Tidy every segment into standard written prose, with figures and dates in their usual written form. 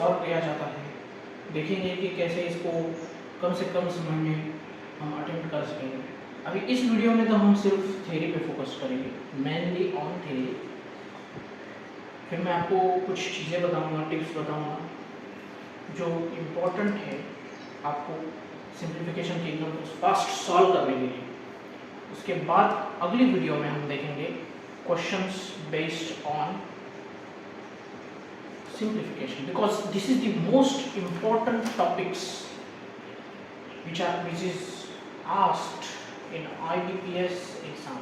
Solve किया जाता है, देखेंगे कि कैसे इसको कम से कम समय में हम अटेम्प्ट कर सकेंगे। अभी इस वीडियो में तो हम सिर्फ थ्योरी पे फोकस करेंगे, मेनली ऑन थ्योरी। फिर मैं आपको कुछ चीज़ें बताऊंगा, टिप्स बताऊंगा जो इम्पोर्टेंट है आपको सिंप्लीफिकेशन के एकदम फास्ट सॉल्व करने के लिए। उसके बाद अगली वीडियो में हम देखेंगे questions based on simplification, because this is the most important topics which is asked in IBPS exam,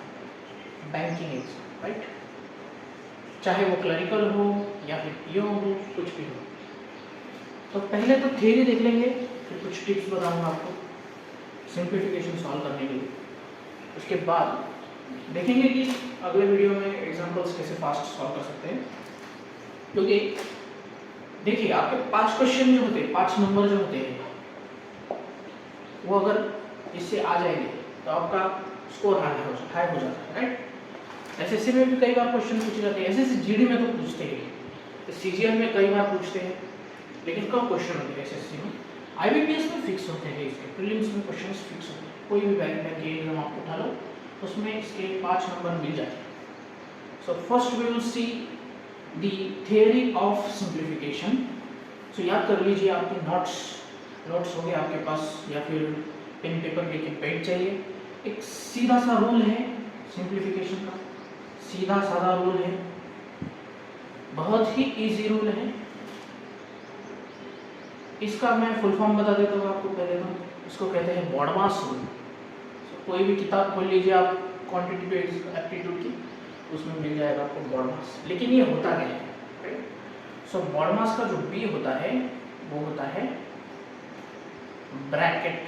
banking exam, right? चाहे वो क्लरिकल हो या फिर पीओ हो, कुछ भी हो। तो पहले तो थ्योरी देख लेंगे, फिर कुछ टिप्स बताऊंगा आपको सिंप्लीफिकेशन सॉल्व करने के लिए। उसके बाद देखेंगे कि अगले वीडियो में एग्जांपल्स कैसे फास्ट सॉल्व कर सकते हैं। क्योंकि देखिए आपके 5 क्वेश्चन जो होते हैं, 5 नंबर जो होते हैं, वो अगर इससे आ जाएंगे तो आपका स्कोर हाई हो जाता है, राइट। एसएससी में भी कई बार क्वेश्चन पूछे जाते हैं, एसएससी जीडी में तो पूछते हैं, तो सीजीएल में कई बार पूछते हैं, लेकिन कम क्वेश्चन होते हैं एसएससी में। आईबीपीएस में फिक्स होते हैं, इसके प्रीलिम्स में क्वेश्चन फिक्स होते हैं। कोई भी बैंक के एग्जाम आप उठा लो, उसमें इसके 5 नंबर मिल जाते हैं। So first we will see the theory of simplification. सो याद कर लीजिए, आपके नोट्स हो गए आपके पास, या फिर पेन पेपर लेके बैठ जाइए। एक सीधा सा रूल है सिंप्लीफिकेशन का, सीधा साधा रूल है, बहुत ही इजी रूल है। इसका मैं फुल फॉर्म बता देता हूँ आपको पहले तो। इसको कहते हैं बॉडमास रूल। कोई भी किताब खोल लीजिए आप क्वांटिटेटिव एप्टीट्यूड की, उसमें मिल जाएगा आपको बॉडमास। लेकिन ये होता क्या है? सो बॉडमास का जो बी होता है वो होता है ब्रैकेट,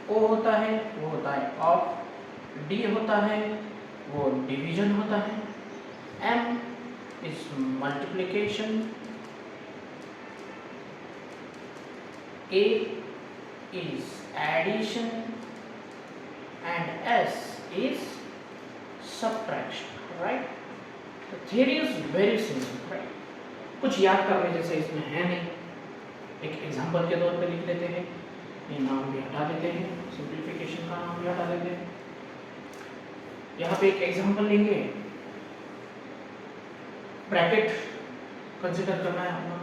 ओ होता है वो होता है ऑफ, डी होता है वो डिवीजन होता है, M is multiplication, A is addition and S is subtraction, right? The theory is very simple, right? कुछ याद करने जैसे इसमें है नहीं। एक एग्जांपल के तौर पे लिख लेते हैं, ये नाम भी हटा देते हैं, सिंप्लीफिकेशन का नाम भी हटा देते हैं। यहाँ पे एक एग्जांपल लेंगे, ब्रैकेट कंसिडर करना है अपना।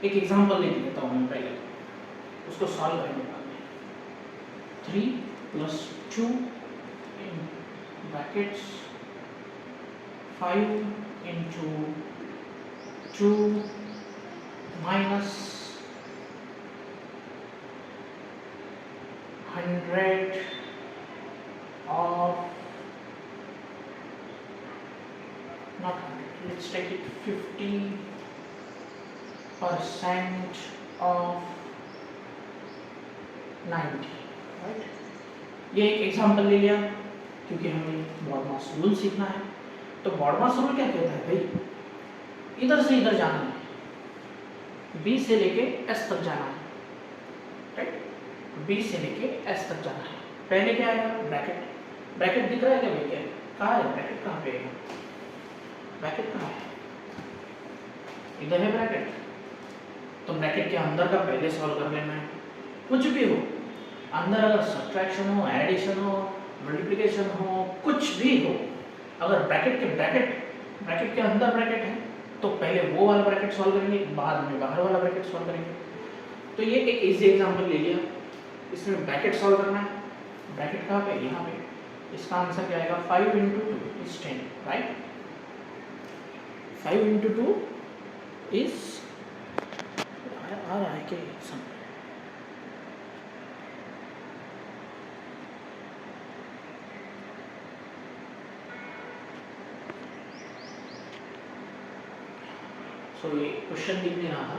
एक एग्जांपल ले लेता हूँ मैं पहले, उसको सॉल्व करने बाद में 3 + 2 in brackets 5 into 2 minus 100 of, not 100, let's take it 50% of 90, right? ये एक एग्जांपल ले लिया क्योंकि हमें बॉडमास रूल सीखना है। तो बॉडमास रूल क्या कहता है भाई, इधर से इधर जाना है, बी से लेके एस तक जाना है, राइट? बी से लेके एस तक जाना है। पहले क्या आएगा? ब्रैकेट। ब्रैकेट दिख रहा है क्या भाई? क्या कहाँ है ब्रैकेट? कहाँ पे है ब्रैकेट? कहाँ है? इधर है ब्रैकेट। तो ब्रैकेट के अंदर का पहले सॉल्व कर लेना है। कुछ भी हो अंदर, अगर सब्ट्रैक्शन हो, एडिशन हो, मल्टीप्लिकेशन हो, कुछ भी हो, अगर ब्रैकेट के अंदर ब्रैकेट है तो पहले वो वाला ब्रैकेट सॉल्व करेंगे, बाद में बाहर वाला ब्रैकेट सॉल्व करेंगे। तो ये एक इजी एग्जांपल ले लिया, इसमें ब्रैकेट सॉल्व करना है। ब्रैकेट कहाँ पे? यहाँ पे। इसका आंसर क्या आएगा? 5 × 2 is 10, राइट? 5 × 2 is आ रहा है क्या? सो ये क्वेश्चन दिख नहीं रहा था,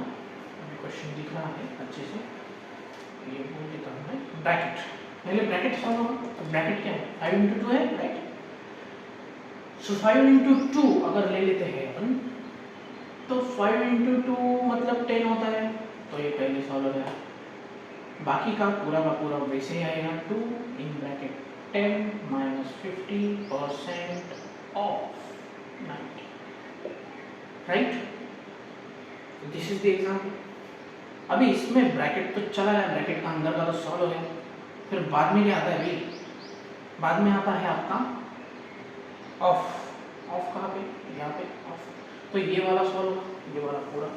अभी क्वेश्चन दिख रहा है अच्छे से। ये बोल देता हूँ मैं, ब्रैकेट। पहले ब्रैकेट सॉल्व होगा, तो ब्रैकेट क्या है? 5 × 2 है, राइट? सो 5 × 2 अगर ले लेते हैं अपन, तो 5 × 2 मतलब 10 होता है, तो ये पहले सॉल्व हो गया। बाकी का पूरा वैसे ही आएगा। 2 इन ब्रैकेट 10 - 50% ऑफ 90, राइट? तो दिस इज द एग्जाम्पल। अभी इसमें ब्रैकेट तो चला है, ब्रैकेट का अंदर का तो सॉल्व हो गया, फिर बाद में क्या आता है भाई, बाद में आता है आपका ऑफ। ऑफ कहाँ पे, यहाँ पे ऑफ। तो ये वाला सॉल्व होगा, ये वाला पूरा,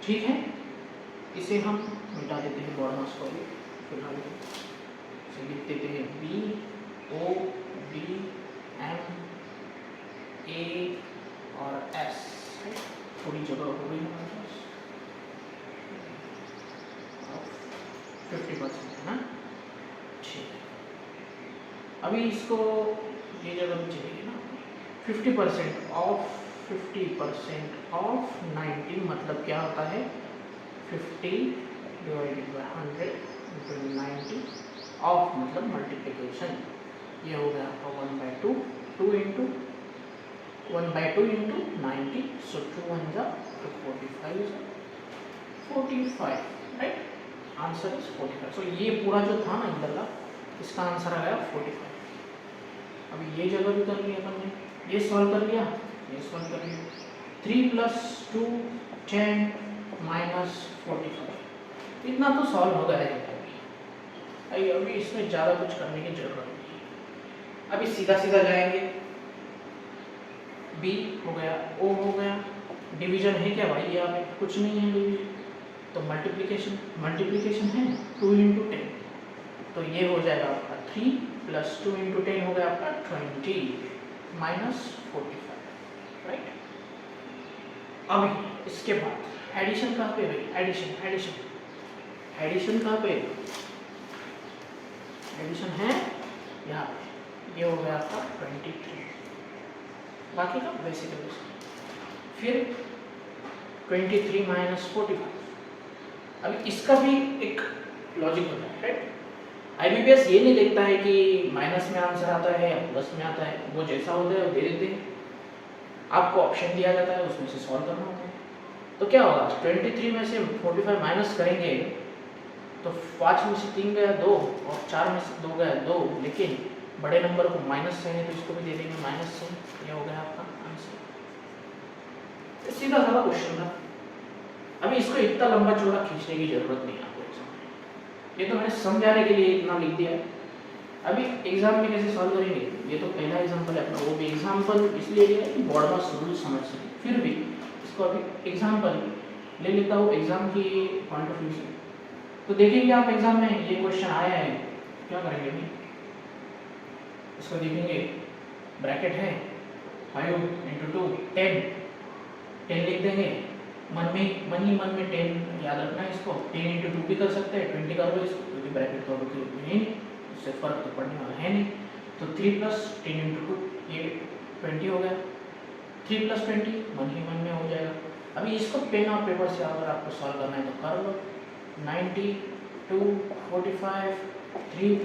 ठीक है। इसे हम मिटा देते हैं बॉडमास को भी फिलहाल, इसे लिख देते हैं B O D M A और एस। थोड़ी जगह हो गई हमारे पास, 50% है ना, ठीक है। अभी इसको ये जगह भी चाहिए ना, 50% ऑफ 90 मतलब क्या होता है, 50 डिवाइडेड बाय 100 इंटू 90 ऑफ मतलब मल्टीप्लिकेशन। ये हो गया आपका 1/2, 2 इंटू 1/2 इंटू 90, सो 2 1 जा 45, 45, राइट। Answer is 45। सो ये पूरा जो था ना इधर का, इसका आंसर आ गया 45। अभी ये जगह भी कर लिया अपन ने, ये सॉल्व कर लिया, ये सॉल्व कर लिया। 3 + 2 10 माइनस 45, इतना तो सॉल्व हो गया है। अभी इसमें ज़्यादा कुछ करने की जरूरत नहीं है। अभी सीधा सीधा जाएंगे, बी हो गया, ओ हो गया, डिवीजन है क्या भाई, यहाँ पे कुछ नहीं है डिवीजन, तो मल्टीप्लिकेशन है 2 × 10, तो ये हो जाएगा आपका 3 + 2 × 10 हो गया आपका 20 माइनस 45, राइट। अभी इसके बाद एडिशन कहाँ पे भाई, एडिशन कहाँ पे, एडिशन है यहाँ पे, ये हो गया आपका 23, बाकी का वैसे का वैसे। फिर 23 माइनस 45, अभी इसका भी एक लॉजिक होता है, राइट। आईबीपीएस ये नहीं देखता है कि माइनस में आंसर आता है या प्लस में आता है, वो जैसा होता है वो दे देते हैं, आपको ऑप्शन दिया जाता है, उसमें से सॉल्व करना होता है। तो क्या होगा, 23 में से 45 माइनस करेंगे तो 5 में से 3 गया 2 और 4 में से 2 गया 2, लेकिन बड़े नंबर को माइनस से है तो इसको भी दे देंगे माइनस से, ये हो गया आपका आंसर। सीधा साधा क्वेश्चन था। अभी इसको इतना लंबा चौड़ा खींचने की जरूरत नहीं है आपको एग्जाम में, ये तो मैंने समझाने के लिए इतना लिख दिया है। अभी एग्जाम में कैसे सॉल्व करेंगे, ये तो पहला एग्जाम्पल है अपना, वो भी एग्जाम्पल इसलिए लिया है कि बॉडमास रूल समझ सके। फिर भी इसको अभी एग्जाम्पल ले लेता हूँ एग्जाम की पॉइंट ऑफ व्यू से। तो देखेंगे आप एग्जाम में ये क्वेश्चन आया है, क्या करेंगे अभी, इसको देखेंगे, ब्रैकेट है 5 × 2 10 लिख देंगे, मन ही मन में 10 याद रखना है इसको, 10 × 2 भी कर सकते हैं, 20 कर लो इसको, क्योंकि ब्रैकेट तो नहीं, उससे फर्क तो पड़ने वाला है नहीं। तो 3 + 10 × 2 ये 20 हो गया, 3 + 20 मन ही मन में हो जाएगा। अभी इसको पेन और पेपर से अगर आपको सॉल्व करना है तो कर लो, 90 2 45, 3 +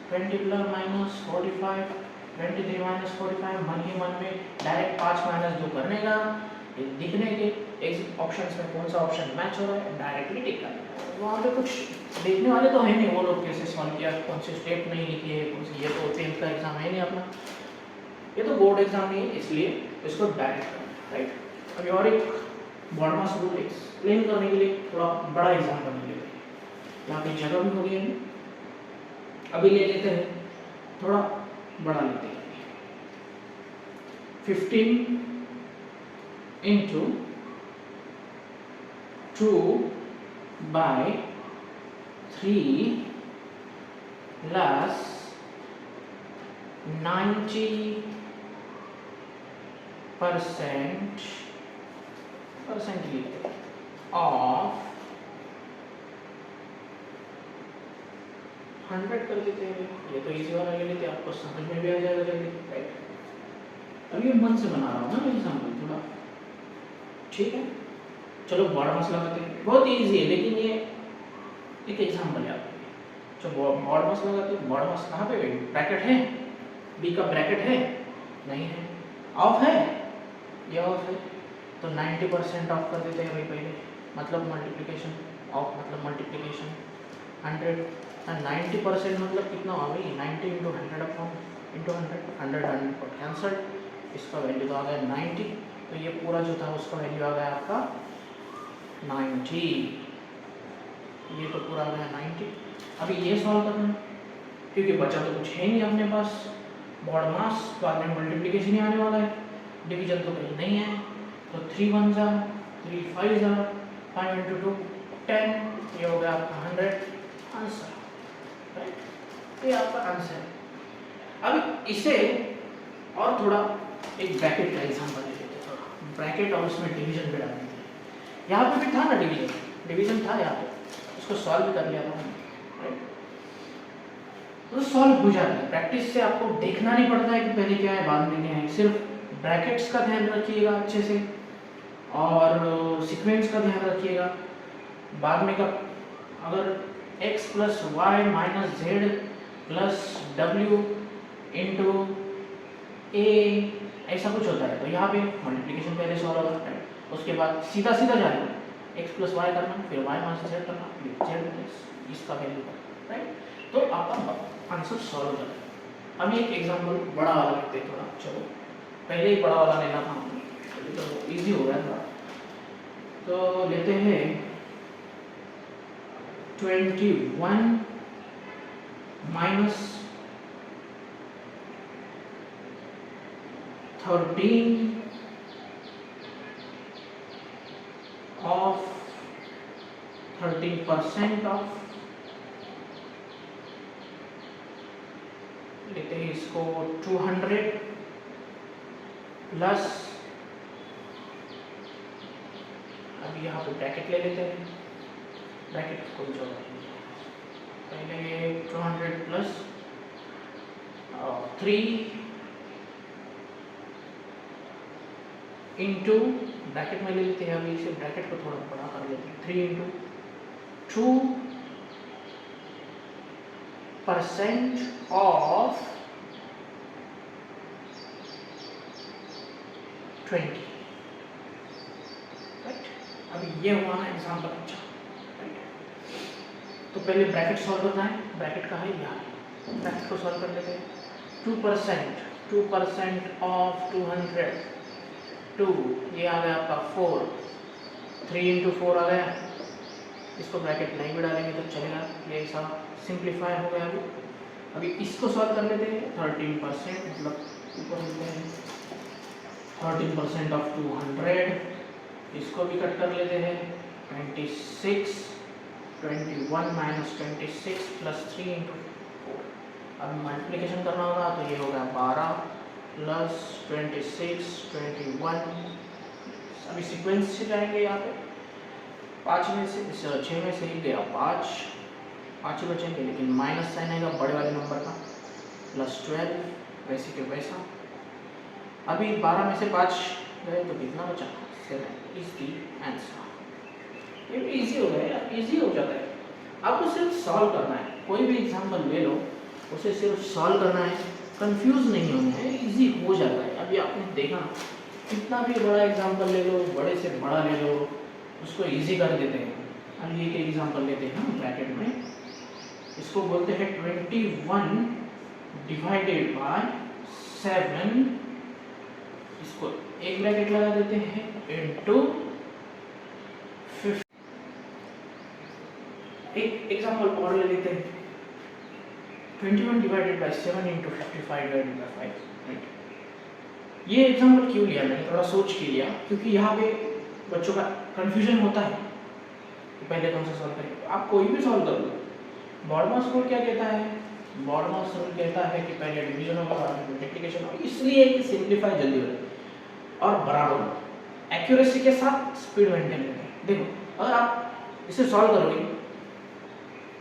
20 + माइनस 45, 23 माइनस 45, मन ही मन में डायरेक्ट 5 - 2 करने का, दिखने के ऑप्शंस में कौन सा ऑप्शन मैच हो रहा है डायरेक्टली टिक करना है। वहाँ पे कुछ देखने वाले तो है नहीं, वो लोग कैसे सॉल्व किया, कौन से स्टेप नहीं लिखी है, कौन सी, ये तो 10th का एग्जाम है नहीं अपना, ये तो बोर्ड एग्जाम नहीं है, इसलिए इसको डायरेक्ट करना है, राइट। अभी और एक बॉडमास रूल एक्सप्लेन करने के लिए थोड़ा बड़ा एग्जाम करने के लिए, यहाँ पे जगह भी हो गई है, अभी ले लेते हैं थोड़ा बड़ा लेते हैं, 15 × 2/3 + 90% ऑफ 100 कर देते हैं। ये तो इजी वाला ले लेते हैं, आपको समझ में भी आ जाएगा जल्दी, राइट। अभी मन से बना रहा हूँ ना एग्जाम्पल थोड़ा, ठीक है। चलो बॉडमास लगाते हैं, बहुत इजी है, लेकिन ये एक एग्जाम्पल है आपके लिए। जो बॉडमास लगाते हैं, बॉडमास कहाँ पे, ब्रैकेट है, बी का ब्रैकेट है नहीं है, ऑफ है, ये ऑफ है, तो 90% ऑफ कर देते हैं भाई पहले, मतलब मल्टीप्लिकेशन, ऑफ मतलब मल्टीप्लिकेशन 100, 90% मतलब कितना हुआ भाई, 90 × 100 अपॉन इंटू 100 को कैंसल, इसका वैल्यू तो आ गया 90, तो ये पूरा जो था उसका वैल्यू आ गया आपका 90, ये तो पूरा आ गया 90। अभी ये सॉल्व करना है क्योंकि बचा तो कुछ है नहीं अपने पास, मॉड मास बाद में मल्टीप्लिकेशन ही आने वाला है, डिवीजन तो कहीं नहीं है। तो 3 1 जा 3 5 जा 5 इंटू 2 10, ये हो गया आपका 100 आंसर, राइट। ये आपका आंसर है। अब इसे और थोड़ा एक ब्रैकेट का एग्जांपल ले लेते हैं, थोड़ा ब्रैकेट और उसमें डिवीजन पे डालते हैं। यहाँ पे भी था ना डिवीजन था यहाँ पे, उसको सॉल्व भी कर लिया था हमने, राइट। तो सॉल्व हो जाता है, प्रैक्टिस से आपको देखना नहीं पड़ता है कि पहले क्या है बाद में क्या है, सिर्फ ब्रैकेट्स का ध्यान रखिएगा अच्छे से और सीक्वेंस का ध्यान रखिएगा। बाद में का अगर x plus Y minus Z plus W into A ऐसा कुछ होता है तो यहाँ पे मल्टीप्लिकेशन पहले सॉल्व होता है, उसके बाद सीधा जाना x प्लस वाई करना, फिर y माइनस जेड करना, फिर जेड प्लस इसका वैल्यू करना, राइट। तो आपका आंसर सॉल्व हो जाता है। अब एक एग्जांपल बड़ा वाला लेते हैं थोड़ा, चलो पहले ही बड़ा वाला लेना था हमने तो इजी हो गया थोड़ा। तो लेते हैं 21 माइनस 13 ऑफ 13% ऑफ, लेते हैं इसको 200 प्लस, अब यहाँ पे ब्रैकेट ले लेते हैं, ब्रैकेट कोई जरूरत नहीं है, पहले 200 प्लस 3 इंटू ब्रैकेट में ले लेते हैं, अभी इसे ब्रैकेट को थोड़ा बड़ा कर लेते हैं, 3 इंटू 2% ऑफ 20, राइट। अभी ये हुआ ना एग्जाम्पल, अच्छा, राइट। तो पहले ब्रैकेट सॉल्व करना है, ब्रैकेट का है यहाँ, ब्रैकेट को सॉल्व कर लेते हैं। 2% ऑफ 200, 2 ये आ गया आपका 4, 3 इंटू 4 आ गया, इसको ब्रैकेट नहीं भी डालेंगे तो चलेगा, ये ऐसा सिंप्लीफाई हो गया। अभी इसको सॉल्व कर लेते हैं, 13% मतलब ऊपर लिखते हैं 13% ऑफ 200, इसको भी कट कर लेते हैं 26, 21 माइनस 26 प्लस 3 इंटू 4। अब मल्टीप्लिकेशन करना होगा तो ये होगा 12 प्लस 26 21, अभी सीक्वेंस से जाएंगे यहाँ पे, 5 में से 6 में से ही गया 5 ही बचेंगे, लेकिन माइनस साइन आएगा बड़े वाले नंबर का, प्लस 12 वैसे के वैसा। अभी 12 में से 5 गए तो कितना बचा, 7 इज दी आंसर। ये भी इजी हो गया, इजी हो जाता है, आपको सिर्फ सॉल्व करना है, कोई भी एग्जाम्पल ले लो उसे सिर्फ सॉल्व करना है, कंफ्यूज नहीं होना है, इजी हो जाता है। अभी आपने देखा कितना भी बड़ा एग्जाम्पल ले लो, बड़े से बड़ा ले लो, उसको इजी कर देते हैं। अब ये एक एग्जाम्पल लेते हैं हम ब्रैकेट में, इसको बोलते हैं 21 डिवाइडेड बाय 7, इसको एक ब्रैकेट लगा देते हैं इनटू 50। एक एग्जांपल और ले लेते हैं, 21 divided by 7 into 55 divided by 5, right. ये एग्जांपल क्यों लिया, मैंने थोड़ा सोच के लिया, क्योंकि यहाँ पे बच्चों का कंफ्यूजन होता है कि पहले कौन सा सॉल्व करें। आप कोई भी सॉल्व कर लो, बॉडमास रूल क्या कहता है, बॉडमास रूल कहता है कि पहले डिवीजन होगा बाद में मल्टीप्लिकेशन होगा, इसलिए कि सिंप्लीफाई जल्दी हो और बराबर हो, एक्यूरेसी के साथ स्पीड मेंटेन करें। देखो अगर आप इसे सॉल्व करोगे,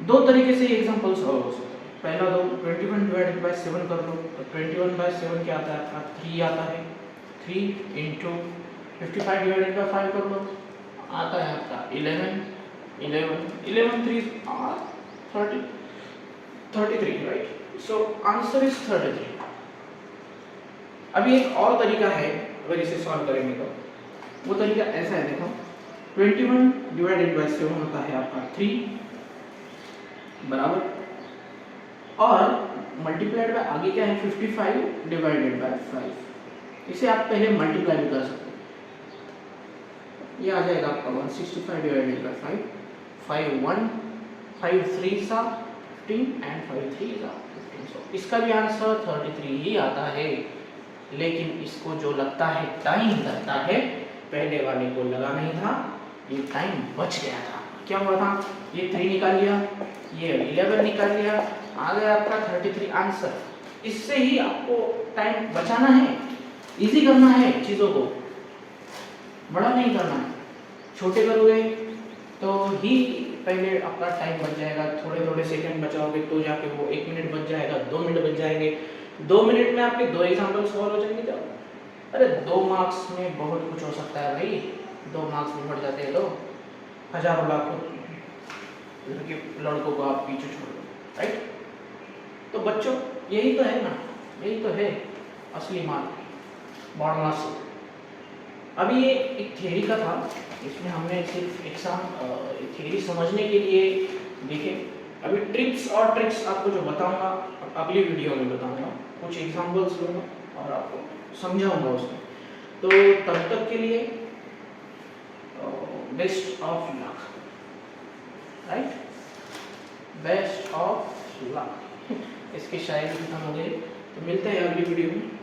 दो तरीके से ये एग्जांपल सॉल्व हो सकता है। पहला दो 21 डिवाइडेड बाय 7 कर लो, तो 21 बाय 7 क्या आता है आपका 3 आता है, 3 इंटू 55 डिवाइडेड बाय 5 कर लो, आता है आपका 11 3 33, राइट। So answer is 33। अभी एक और तरीका है, अगर इसे सॉल्व करेंगे तो वो तरीका ऐसा है, देखो 21 डिवाइडेड बाय 7 होता है आपका 3 बराबर, और मल्टीप्लाइड बाय आगे क्या है 55 डिवाइडेड बाय 5, इसे आप पहले मल्टीप्लाई भी कर सकते ये आ जाएगा आपका 165 डिवाइडेड बाई 5, 5 1 5 3 सा 15 एंड 5 3 सा 15। सो इसका भी आंसर 33 ही आता है, लेकिन इसको जो लगता है टाइम लगता है, पहले वाले को लगा नहीं था, ये टाइम बच गया था। क्या हुआ था, ये 3 निकाल लिया, ये 11 निकाल लिया, आ गया आपका 33 आंसर। इससे ही आपको टाइम बचाना है, इजी करना है चीज़ों को, बड़ा नहीं करना है। छोटे करोगे तो ही पहले आपका टाइम बच जाएगा, थोड़े थोड़े सेकंड बचाओगे तो जाके वो 1 मिनट बच जाएगा, 2 मिनट बच जाएंगे, 2 मिनट में आपके 2 एग्जाम्पल सॉल्व हो जाएंगे। जब अरे 2 मार्क्स में बहुत कुछ हो सकता है भाई, 2 मार्क्स में बढ़ जाते हैं तो हजारों लाखों लड़कों को आप पीछे छोड़ दो, राइट। तो बच्चों यही तो है ना, यही तो है असली मार्क, बॉड मार्क्स। अभी ये एक थ्योरी का था, इसमें हमने सिर्फ एग्जाम थ्योरी समझने के लिए देखे। अभी ट्रिप्स और ट्रिक्स आपको जो बताऊंगा अगली वीडियो में बताऊंगा, कुछ एग्जांपल्स लूँगा और आपको समझाऊंगा उसमें। तो तब तक के लिए best of luck, right, best of luck. इसकी शायरी खत्म हो गई, तो मिलते हैं अगली वीडियो में।